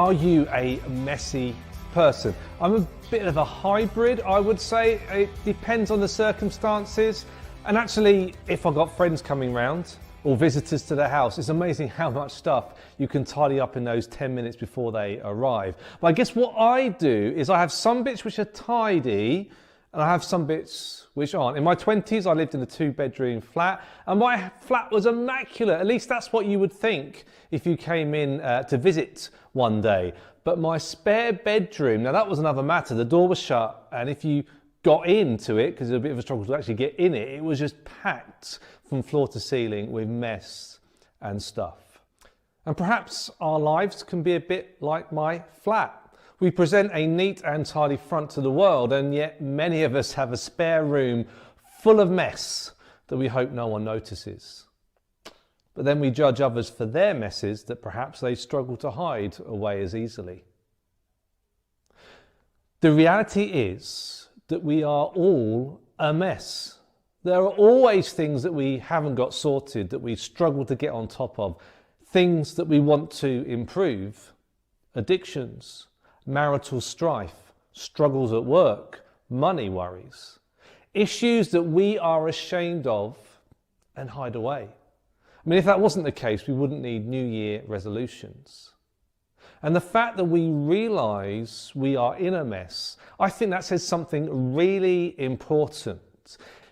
Are you a messy person? I'm a bit of a hybrid, I would say. It depends on the circumstances. And actually, if I've got friends coming round or visitors to the house, it's amazing how much stuff you can tidy up in those 10 minutes before they arrive. But I guess what I do is I have some bits which are tidy and I have some bits which aren't. In my 20s, I lived in a 2-bedroom flat and my flat was immaculate. At least that's what you would think if you came in to visit one day. But my spare bedroom, now that was another matter. The door was shut and if you got into it, because it was a bit of a struggle to actually get in it, it was just packed from floor to ceiling with mess and stuff. And perhaps our lives can be a bit like my flat. We present a neat and tidy front to the world, and yet many of us have a spare room full of mess that we hope no one notices. But then we judge others for their messes that perhaps they struggle to hide away as easily. The reality is that we are all a mess. There are always things that we haven't got sorted, that we struggle to get on top of, things that we want to improve, addictions, marital strife, struggles at work, money worries, issues that we are ashamed of and hide away. I mean, if that wasn't the case, we wouldn't need New Year resolutions. And the fact that we realise we are in a mess, I think that says something really important.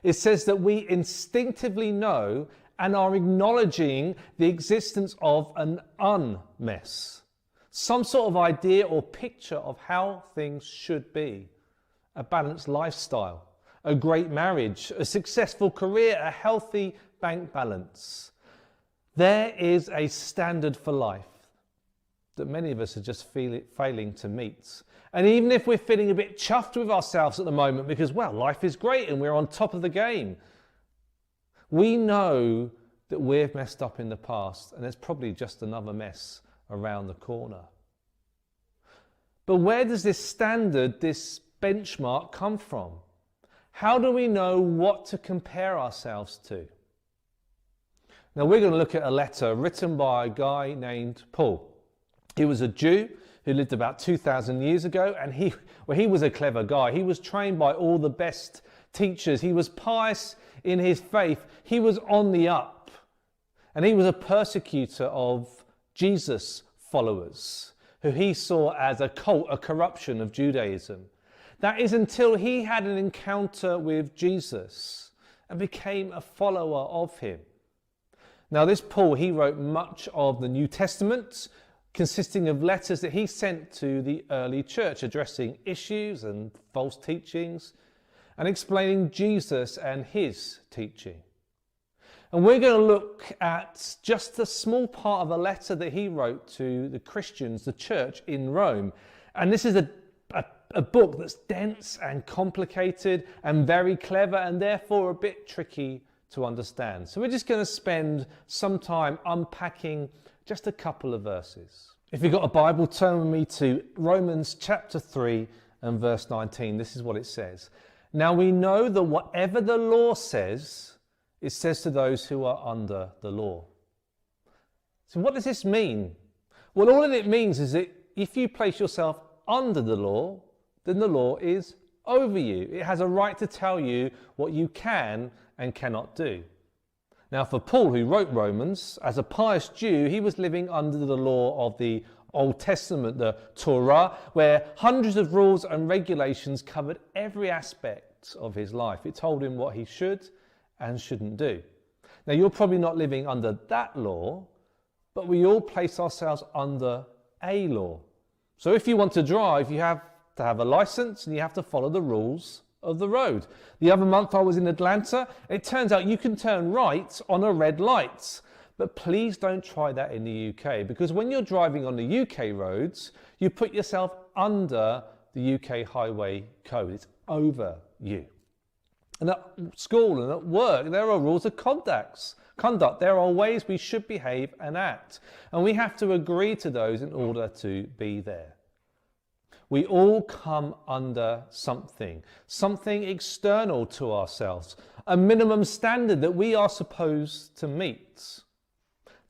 It says that we instinctively know and are acknowledging the existence of an unmess. Some sort of idea or picture of how things should be. A balanced lifestyle, a great marriage, a successful career, a healthy bank balance. There is a standard for life that many of us are just failing to meet. And even if we're feeling a bit chuffed with ourselves at the moment because, well, life is great and we're on top of the game, we know that we've messed up in the past and there's probably just another mess around the corner. But where does this standard, this benchmark come from? How do we know what to compare ourselves to? Now we're going to look at a letter written by a guy named Paul. He was a Jew who lived about 2,000 years ago, and he was a clever guy. He was trained by all the best teachers. He was pious in his faith. He was on the up, and he was a persecutor of Jesus followers, who he saw as a cult, a corruption of Judaism. That is until he had an encounter with Jesus and became a follower of him. Now this Paul, he wrote much of the New Testament, consisting of letters that he sent to the early church, addressing issues and false teachings and explaining Jesus and his teaching. And we're going to look at just a small part of a letter that he wrote to the Christians, the church in Rome. And this is a book that's dense and complicated and very clever and therefore a bit tricky to understand. So we're just going to spend some time unpacking just a couple of verses. If you've got a Bible, turn with me to Romans chapter 3 and verse 19. This is what it says. Now we know that whatever the law says, it says to those who are under the law. So what does this mean? Well, all that it means is that if you place yourself under the law, then the law is over you. It has a right to tell you what you can and cannot do. Now for Paul, who wrote Romans, as a pious Jew, he was living under the law of the Old Testament, the Torah, where hundreds of rules and regulations covered every aspect of his life. It told him what he should and shouldn't do. Now you're probably not living under that law, but we all place ourselves under a law. So if you want to drive, you have to have a license and you have to follow the rules of the road. The other month I was in Atlanta. It turns out you can turn right on a red light, but please don't try that in the UK, because when you're driving on the UK roads, you put yourself under the UK highway code. It's over you. And at school and at work, there are rules of conduct. There are ways we should behave and act. And we have to agree to those in order to be there. We all come under something external to ourselves, a minimum standard that we are supposed to meet.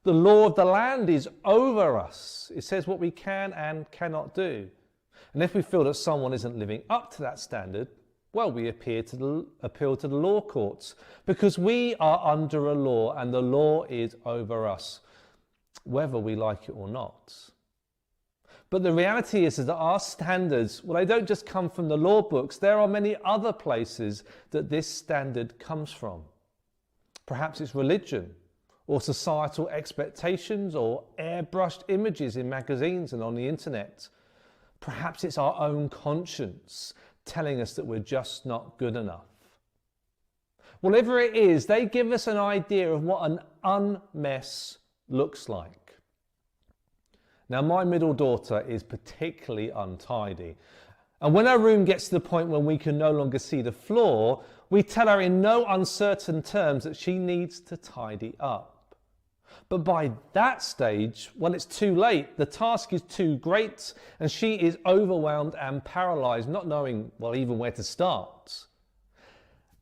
The law of the land is over us. It says what we can and cannot do. And if we feel that someone isn't living up to that standard, well, we appeal to the law courts, because we are under a law and the law is over us, whether we like it or not. But the reality is that our standards, well, they don't just come from the law books. There are many other places that this standard comes from. Perhaps it's religion, or societal expectations, or airbrushed images in magazines and on the internet. Perhaps it's our own conscience telling us that we're just not good enough. Whatever it is, they give us an idea of what an unmess looks like. Now, my middle daughter is particularly untidy. And when our room gets to the point when we can no longer see the floor, we tell her in no uncertain terms that she needs to tidy up. But by that stage, when it's too late, the task is too great and she is overwhelmed and paralyzed, not knowing, well, even where to start.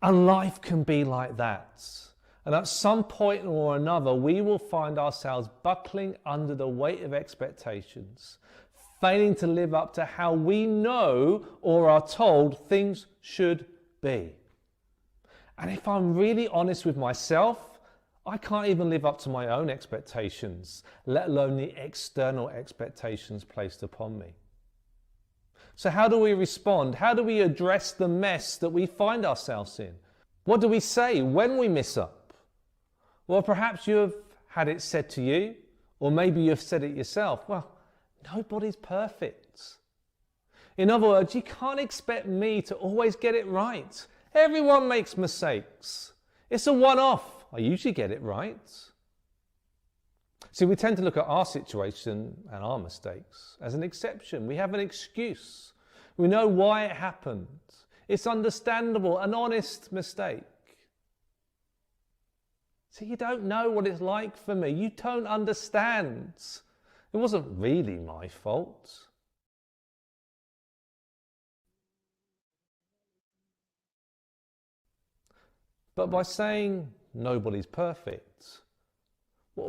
And life can be like that. And at some point or another, we will find ourselves buckling under the weight of expectations, failing to live up to how we know or are told things should be. And if I'm really honest with myself, I can't even live up to my own expectations, let alone the external expectations placed upon me. So how do we respond? How do we address the mess that we find ourselves in? What do we say when we mess up? Well, perhaps you have had it said to you, or maybe you've said it yourself. Well, nobody's perfect. In other words, you can't expect me to always get it right. Everyone makes mistakes. It's a one-off. I usually get it right. See, we tend to look at our situation and our mistakes as an exception. We have an excuse. We know why it happened. It's understandable, an honest mistake. See, you don't know what it's like for me. You don't understand. It wasn't really my fault. But by saying nobody's perfect, what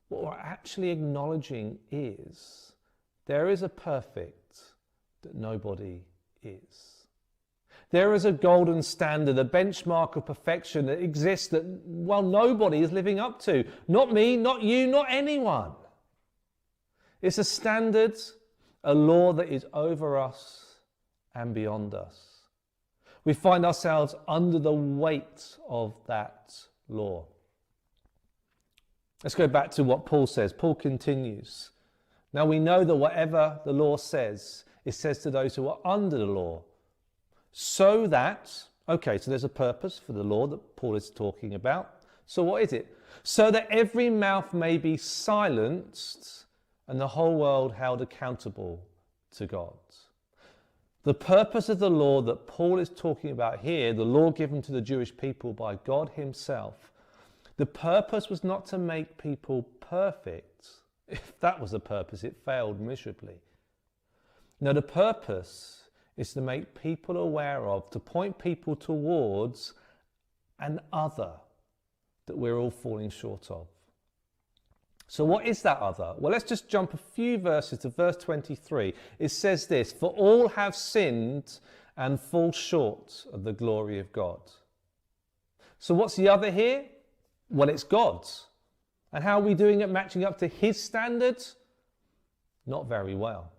we're actually acknowledging is there is a perfect that nobody is. There is a golden standard, a benchmark of perfection that exists that, well, nobody is living up to. Not me, not you, not anyone. It's a standard, a law that is over us and beyond us. We find ourselves under the weight of that law. Let's go back to what Paul says. Paul continues. Now we know that whatever the law says, it says to those who are under the law. So that, okay, so there's a purpose for the law that Paul is talking about. So what is it? So that every mouth may be silenced and the whole world held accountable to God. The purpose of the law that Paul is talking about here, the law given to the Jewish people by God himself, the purpose was not to make people perfect. If that was the purpose, it failed miserably. No, the purpose is to make people aware of, to point people towards an other that we're all falling short of. So what is that other? Well, let's just jump a few verses to verse 23. It says this, for all have sinned and fall short of the glory of God. So what's the other here? Well, it's God's. And how are we doing at matching up to his standards? Not very well.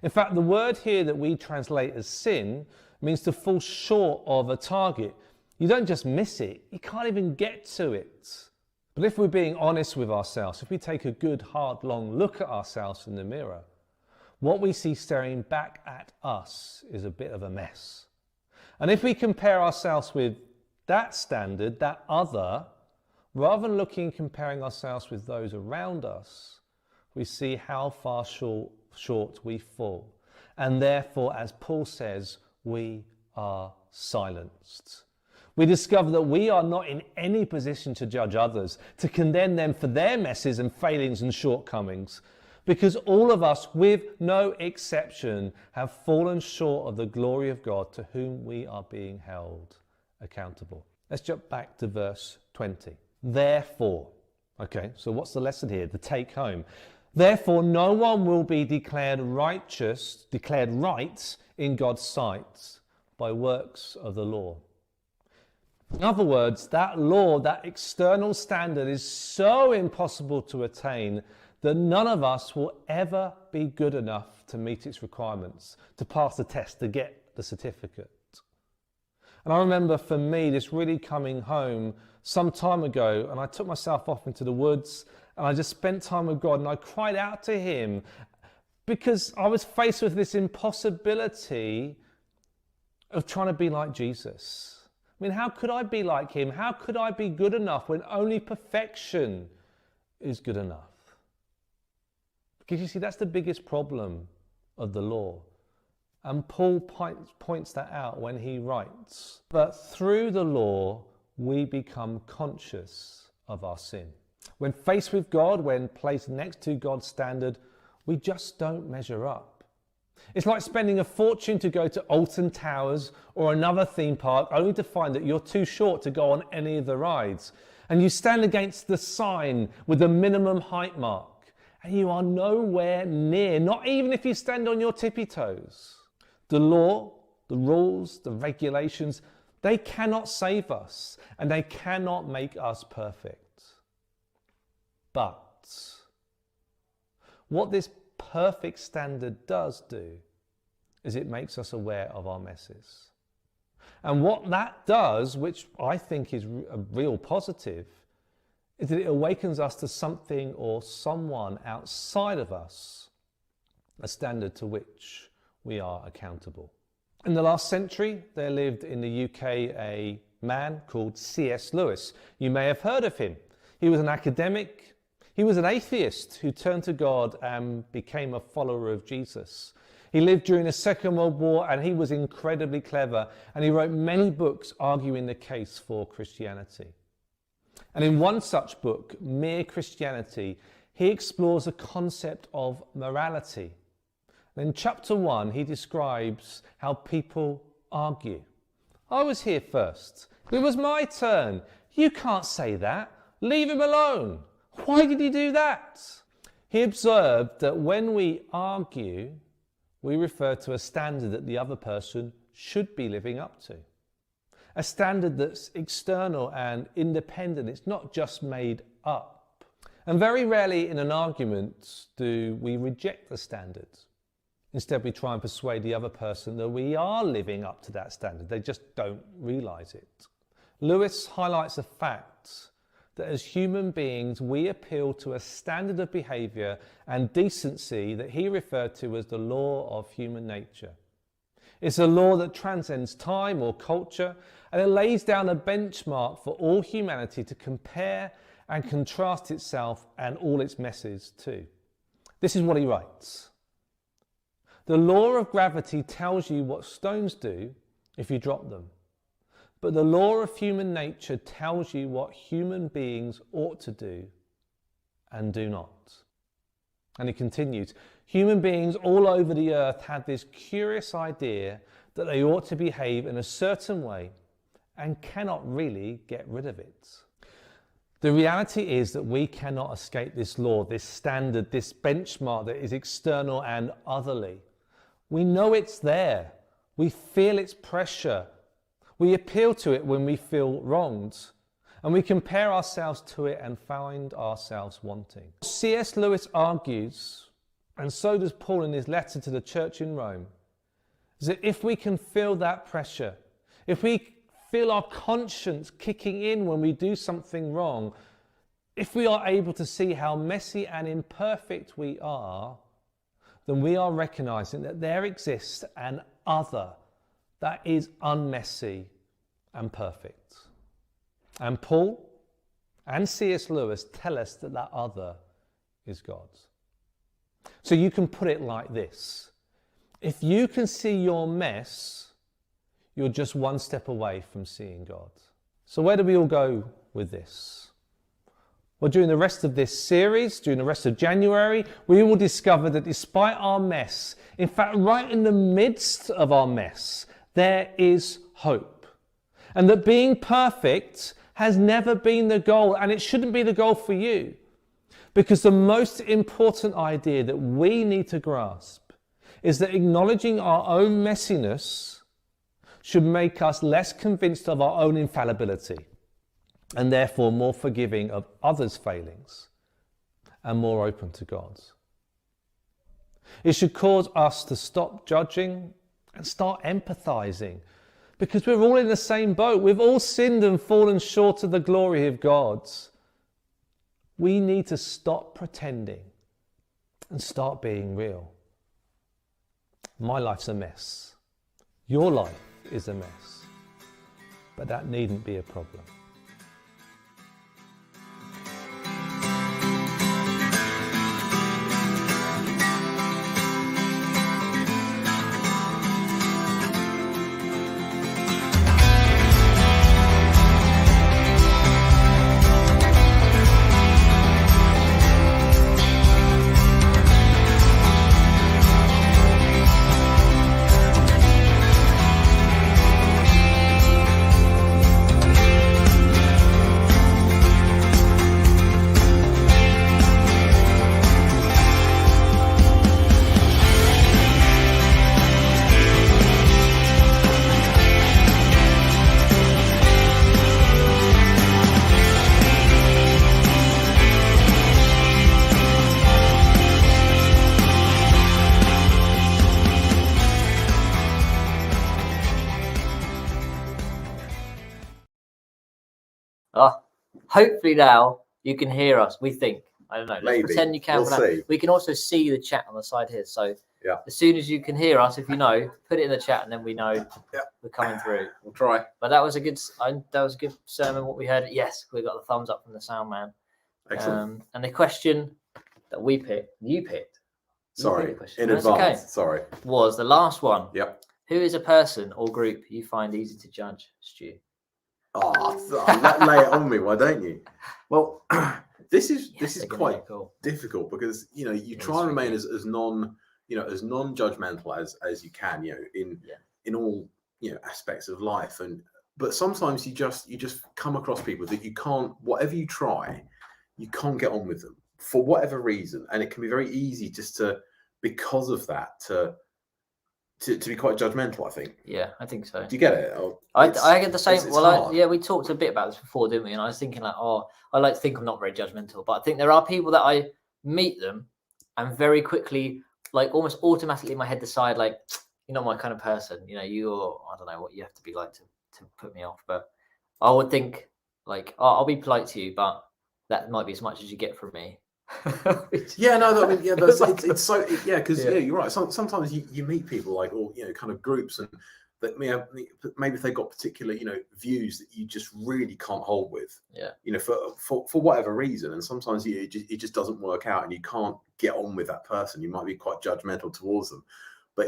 In fact, the word here that we translate as sin means to fall short of a target. You don't just miss it, you can't even get to it. But if we're being honest with ourselves, if we take a good, hard, long look at ourselves in the mirror, what we see staring back at us is a bit of a mess. And if we compare ourselves with that standard, that other, rather than looking and comparing ourselves with those around us, we see how far short we fall. And therefore, as Paul says, we are silenced. We discover that we are not in any position to judge others, to condemn them for their messes and failings and shortcomings. Because all of us, with no exception, have fallen short of the glory of God, to whom we are being held accountable. Let's jump back to verse 20. Therefore, okay, so what's the lesson here? The take home. Therefore, no one will be declared righteous, declared right in God's sight by works of the law. In other words, that law, that external standard, is so impossible to attain that none of us will ever be good enough to meet its requirements, to pass the test, to get the certificate. And I remember for me this really coming home some time ago, and I took myself off into the woods and I just spent time with God, and I cried out to him because I was faced with this impossibility of trying to be like Jesus. I mean, how could I be like him? How could I be good enough when only perfection is good enough? Because you see, that's the biggest problem of the law. And Paul points that out when he writes, but through the law we become conscious of our sin. When faced with God, when placed next to God's standard, we just don't measure up. It's like spending a fortune to go to Alton Towers or another theme park only to find that you're too short to go on any of the rides. And you stand against the sign with the minimum height mark, and you are nowhere near, not even if you stand on your tippy toes. The law, the rules, the regulations, they cannot save us and they cannot make us perfect. But what this perfect standard does do is it makes us aware of our messes. And what that does, which I think is a real positive, is that it awakens us to something or someone outside of us, a standard to which we are accountable. In the last century, there lived in the UK a man called C.S. Lewis. You may have heard of him. He was an academic. He was an atheist who turned to God and became a follower of Jesus. He lived during the Second World War, and he was incredibly clever, and he wrote many books arguing the case for Christianity. And in one such book, Mere Christianity, he explores the concept of morality. And in chapter 1, he describes how people argue. I was here first. It was my turn. You can't say that. Leave him alone. Why did he do that? He observed that when we argue, we refer to a standard that the other person should be living up to. A standard that's external and independent. It's not just made up. And very rarely in an argument do we reject the standard. Instead, we try and persuade the other person that we are living up to that standard. They just don't realize it. Lewis highlights the fact that as human beings, we appeal to a standard of behavior and decency that he referred to as the law of human nature. It's a law that transcends time or culture, and it lays down a benchmark for all humanity to compare and contrast itself and all its messes to. This is what he writes. The law of gravity tells you what stones do if you drop them. But the law of human nature tells you what human beings ought to do and do not. And he continues, human beings all over the earth have this curious idea that they ought to behave in a certain way and cannot really get rid of it. The reality is that we cannot escape this law, this standard, this benchmark that is external and otherly. We know it's there. We feel its pressure. We appeal to it when we feel wronged, and we compare ourselves to it and find ourselves wanting. C.S. Lewis argues, and so does Paul in his letter to the church in Rome, is that if we can feel that pressure, if we feel our conscience kicking in when we do something wrong, if we are able to see how messy and imperfect we are, then we are recognizing that there exists an other that is unmessy and perfect. And Paul and C.S. Lewis tell us that that other is God. So you can put it like this. If you can see your mess, you're just one step away from seeing God. So where do we all go with this? Well, during the rest of this series, during the rest of January, we will discover that despite our mess, in fact, right in the midst of our mess, there is hope. And that being perfect has never been the goal, and it shouldn't be the goal for you. Because the most important idea that we need to grasp is that acknowledging our own messiness should make us less convinced of our own infallibility, and therefore more forgiving of others' failings and more open to God's. It should cause us to stop judging and start empathizing, because we're all in the same boat. We've all sinned and fallen short of the glory of God. We need to stop pretending and start being real. My life's a mess. Your life is a mess. But that needn't be a problem. Hopefully now you can hear us. We think. I don't know. Let's Maybe. pretend you can. We'll see. We can also see the chat on the side here. So yeah, as soon as you can hear us, if you know, put it in the chat, and then we know we're coming through. We'll try. But that was a good sermon. What we heard. Yes, we got the thumbs up from the sound man. Excellent. And the question that you picked. Sorry, in That's advance. Okay. Sorry. Was the last one. Yep. Who is a person or group you find easy to judge, Stu? Lay it on me, why don't you? Well, this is quite difficult because you try and remain as non-judgmental as you can, in all aspects of life, but sometimes you just come across people that you can't, whatever you try, you can't get on with them for whatever reason, and it can be very easy just to, because of that, to be quite judgmental, I think. Yeah, I think so. Do you get it? I get the same. We talked a bit about this before, didn't we? And I was thinking I like to think I'm not very judgmental, but I think there are people that I meet them and very quickly, like almost automatically in my head decide, like, you're not my kind of person. I don't know what you have to be like to put me off, but I would think like, I'll be polite to you, but that might be as much as you get from me. It's so because you're right. Sometimes you meet people like, or kind of groups, and that maybe if they got particular views that you just really can't hold with, for whatever reason, and sometimes it just doesn't work out, and you can't get on with that person. You might be quite judgmental towards them, but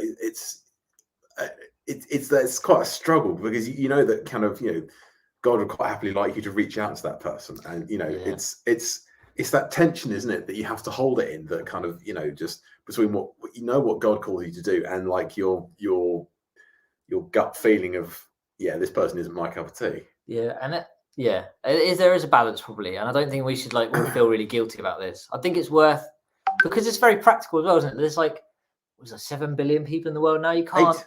it's quite a struggle, because that kind of God would quite happily like you to reach out to that person, and it's that tension, isn't it, that you have to hold it in, that kind of just between what God calls you to do and like your gut feeling of this person isn't my cup of tea. There is a balance probably, and I don't think we should all feel really guilty about this. I think it's worth, because it's very practical as well, isn't it? There's 7 billion people in the world now. You can't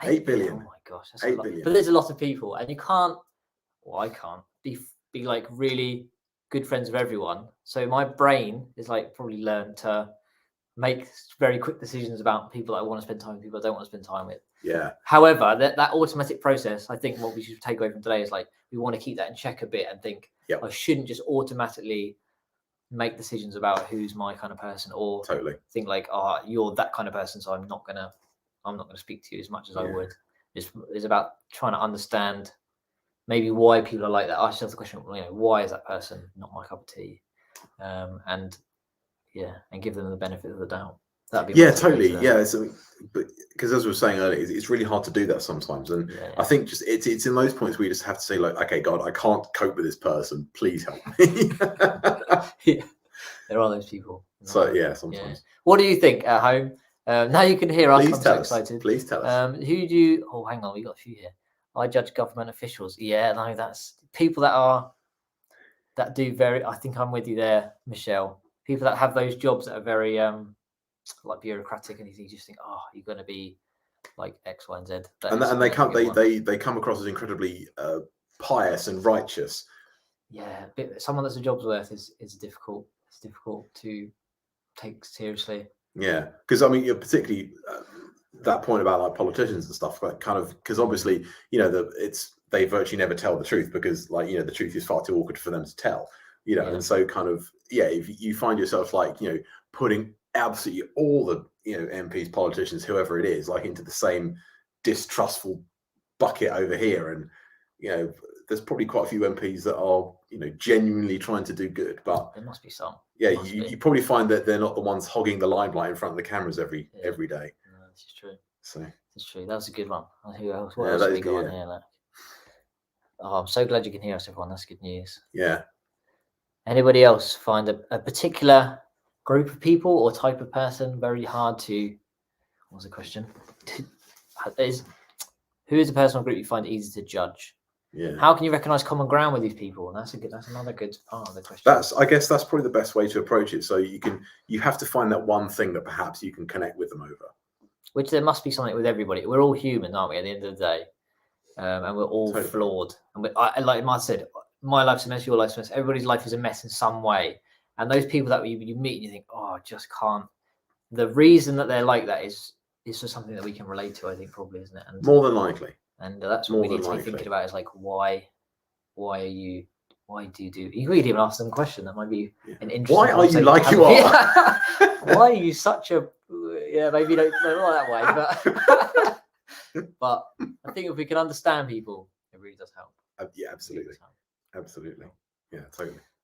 8 billion. Oh my gosh, that's 8 billion. But there's a lot of people, and you can't. Well, I can't be like really good friends with everyone. So my brain is probably learned to make very quick decisions about people that I want to spend time with, people I don't want to spend time with. Yeah. However, that automatic process, I think what we should take away from today is we want to keep that in check a bit and think, I shouldn't just automatically make decisions about who's my kind of person, or think you're that kind of person, so I'm not gonna speak to you as much as I would. It's about trying to understand maybe why people are like that. Ask yourself the question, why is that person not my cup of tea? And give them the benefit of the doubt. That'd be Yeah, my two totally. words Yeah, so, but because as we were saying earlier, it's really hard to do that sometimes, and there. I think just it's in those points where you just have to say like, okay, God, I can't cope with this person. Please help me. Yeah, there are those people. So yeah, sometimes. What do you think at home? Now you can hear us. Please I'm tell so us. excited. Please tell us. Who do you? Oh, hang on, we got a few here. I judge government officials. Yeah, no, that's people that do very. I think I'm with you there, Michelle. People that have those jobs that are very like bureaucratic, and you just think, oh, you're going to be like X, Y, and Z. And they come across as incredibly pious and righteous. Yeah, someone that's a job's worth is difficult. It's difficult to take seriously. Yeah, because I mean, particularly that point about like politicians and stuff, like kind of because obviously they virtually never tell the truth because the truth is far too awkward for them to tell. And so kind of if you find yourself like putting absolutely all the MPs, politicians, whoever it is, like into the same distrustful bucket over here, and there's probably quite a few MPs that are genuinely trying to do good, but there must be some. Yeah, you probably find that they're not the ones hogging the limelight in front of the cameras every day. No, this is true. So it's true. That was a good one. Who else? What else have we got on here? Like, oh, I'm so glad you can hear us, everyone. That's good news. Yeah. Anybody else find a particular group of people or type of person very hard to? What was the question? Who is the personal group you find easy to judge? Yeah. How can you recognise common ground with these people? And that's another good part of the question. I guess that's probably the best way to approach it. So you have to find that one thing that perhaps you can connect with them over. Which there must be something with everybody. We're all human, aren't we? At the end of the day, and we're all flawed. And like Mark said, my life's a mess, your life's a mess. Everybody's life is a mess in some way. And those people that you meet and you think, oh, I just can't. The reason that they're like that is just something that we can relate to. I think probably, isn't it? And more than likely. And that's what we need to be thinking about is like, why do you do? You could even ask them a question. That might be an interesting. Why are you like you are? Why are you such a? Yeah, maybe not that way, but I think if we can understand people, it really does help. Yeah, absolutely, absolutely. Yeah, totally.